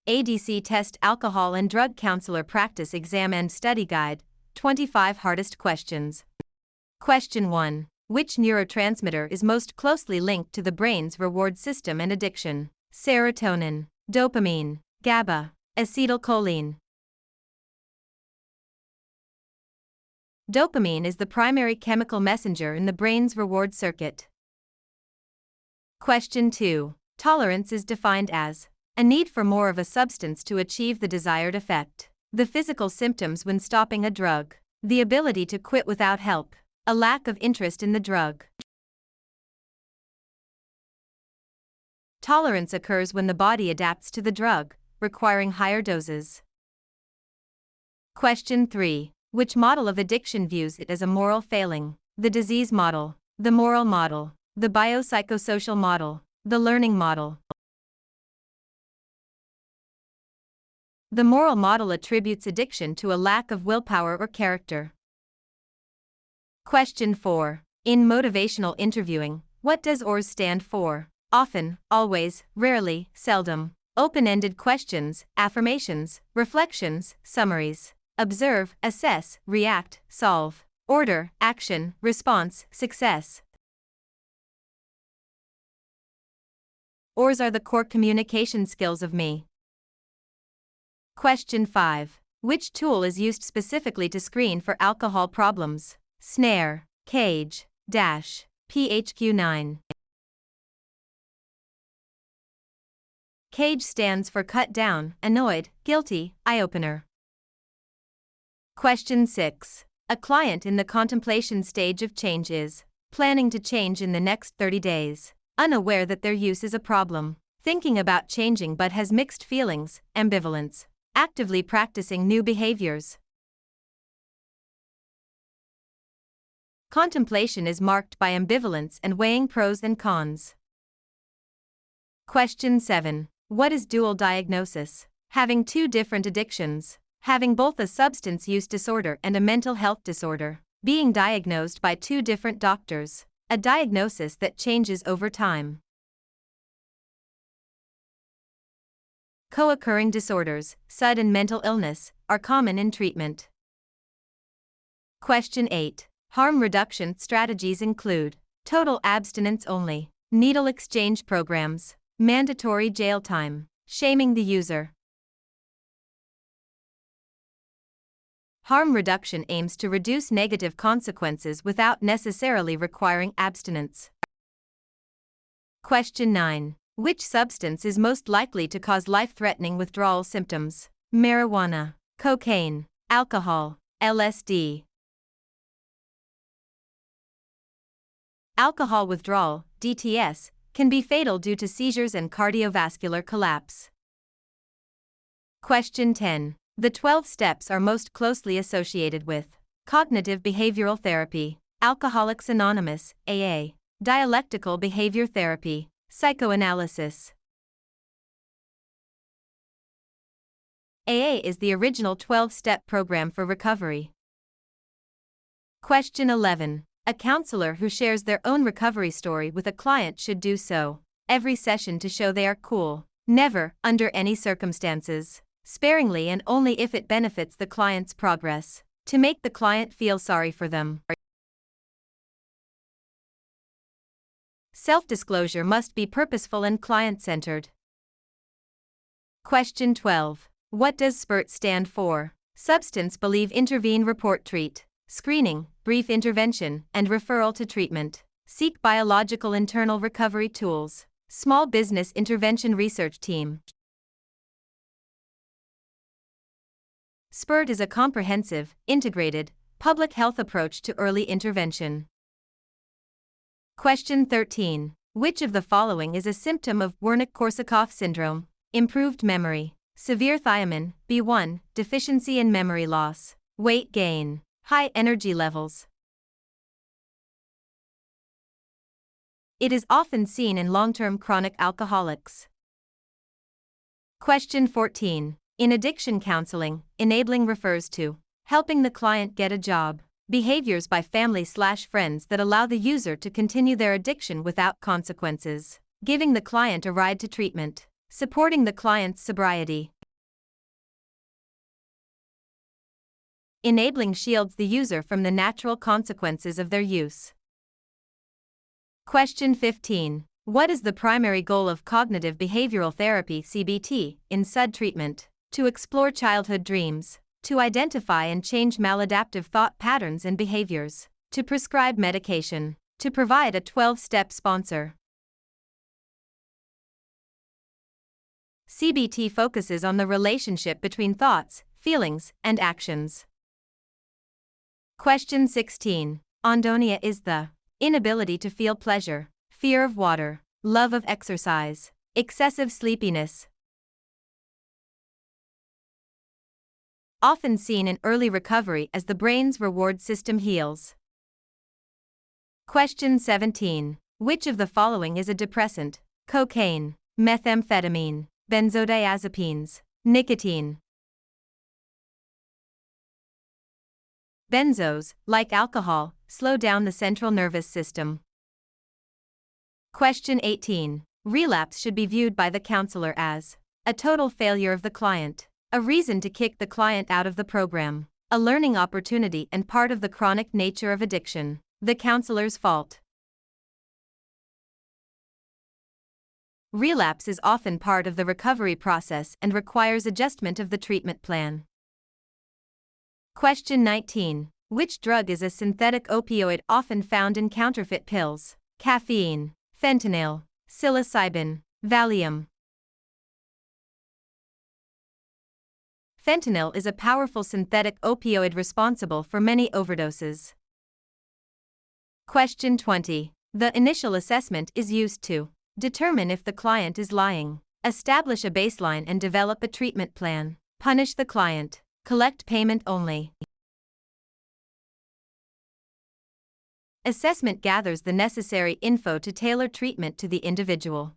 ADC Test Alcohol and Drug Counselor Practice Exam and Study Guide, 25 Hardest Questions. Question 1. Which neurotransmitter is most closely linked to the brain's reward system and addiction? Serotonin, dopamine, GABA, acetylcholine. Dopamine is the primary chemical messenger in the brain's reward circuit. Question 2. Tolerance is defined as a need for more of a substance to achieve the desired effect. The physical symptoms when stopping a drug. The ability to quit without help. A lack of interest in the drug. Tolerance occurs when the body adapts to the drug, requiring higher doses. Question 3. Which model of addiction views it as a moral failing? The disease model, the moral model, the biopsychosocial model, the learning model. The moral model attributes addiction to a lack of willpower or character. Question 4. In motivational interviewing, what does ORS stand for? Often, always, rarely, seldom. Open-ended questions, affirmations, reflections, summaries. Observe, assess, react, solve. Order, action, response, success. ORS are the core communication skills of me. Question 5. Which tool is used specifically to screen for alcohol problems? Snare, cage, dash, PHQ-9. Cage stands for cut down, annoyed, guilty, eye-opener. Question 6. A client in the contemplation stage of change is planning to change in the next 30 days, unaware that their use is a problem, thinking about changing but has mixed feelings, ambivalence, actively practicing new behaviors. Contemplation is marked by ambivalence and weighing pros and cons. Question 7. What is dual diagnosis? Having two different addictions. Having both a substance use disorder and a mental health disorder. Being diagnosed by two different doctors. A diagnosis that changes over time. Co-occurring disorders, SUD and mental illness, are common in treatment. Question 8. Harm reduction strategies include total abstinence only, needle exchange programs, mandatory jail time, shaming the user. Harm reduction aims to reduce negative consequences without necessarily requiring abstinence. Question 9. Which substance is most likely to cause life-threatening withdrawal symptoms? Marijuana, cocaine, alcohol, LSD. Alcohol withdrawal, DTS, can be fatal due to seizures and cardiovascular collapse. Question 10. The 12 steps are most closely associated with cognitive behavioral therapy, Alcoholics Anonymous, AA, dialectical behavior therapy, psychoanalysis. AA is the original 12-step program for recovery. Question 11. A counselor who shares their own recovery story with a client should do so every session to show they are cool, never, under any circumstances, sparingly and only if it benefits the client's progress, to make the client feel sorry for them. Self-disclosure must be purposeful and client-centered. Question 12. What does SPIRT stand for? Substance Believe Intervene Report Treat. Screening, brief intervention, and referral to treatment. Seek biological internal recovery tools. Small Business Intervention Research Team. SPIRT is a comprehensive, integrated, public health approach to early intervention. Question 13. Which of the following is a symptom of Wernicke-Korsakoff syndrome? Improved memory, severe thiamine, B1, deficiency in memory loss, weight gain, high energy levels. It is often seen in long-term chronic alcoholics. Question 14. In addiction counseling, enabling refers to helping the client get a job, behaviors by family/friends that allow the user to continue their addiction without consequences, giving the client a ride to treatment, supporting the client's sobriety. enabling shields the user from the natural consequences of their use. Question 15. What is the primary goal of cognitive behavioral therapy (CBT) in SUD treatment? To explore childhood dreams, to identify and change maladaptive thought patterns and behaviors, to prescribe medication, to provide a 12-step sponsor. CBT focuses on the relationship between thoughts, feelings, and actions. Question 16. Anhedonia is the inability to feel pleasure, fear of water, love of exercise, excessive sleepiness. Often seen in early recovery as the brain's reward system heals. Question 17. Which of the following is a depressant? Cocaine, methamphetamine, benzodiazepines, nicotine. Benzos, like alcohol, slow down the central nervous system. Question 18. Relapse should be viewed by the counselor as a total failure of the client, a reason to kick the client out of the program, a learning opportunity and part of the chronic nature of addiction, the counselor's fault. Relapse is often part of the recovery process and requires adjustment of the treatment plan. Question 19. Which drug is a synthetic opioid often found in counterfeit pills? Caffeine, fentanyl, psilocybin, Valium. Fentanyl is a powerful synthetic opioid responsible for many overdoses. Question 20. The initial assessment is used to determine if the client is lying, establish a baseline and develop a treatment plan, punish the client, collect payment only. Assessment gathers the necessary info to tailor treatment to the individual.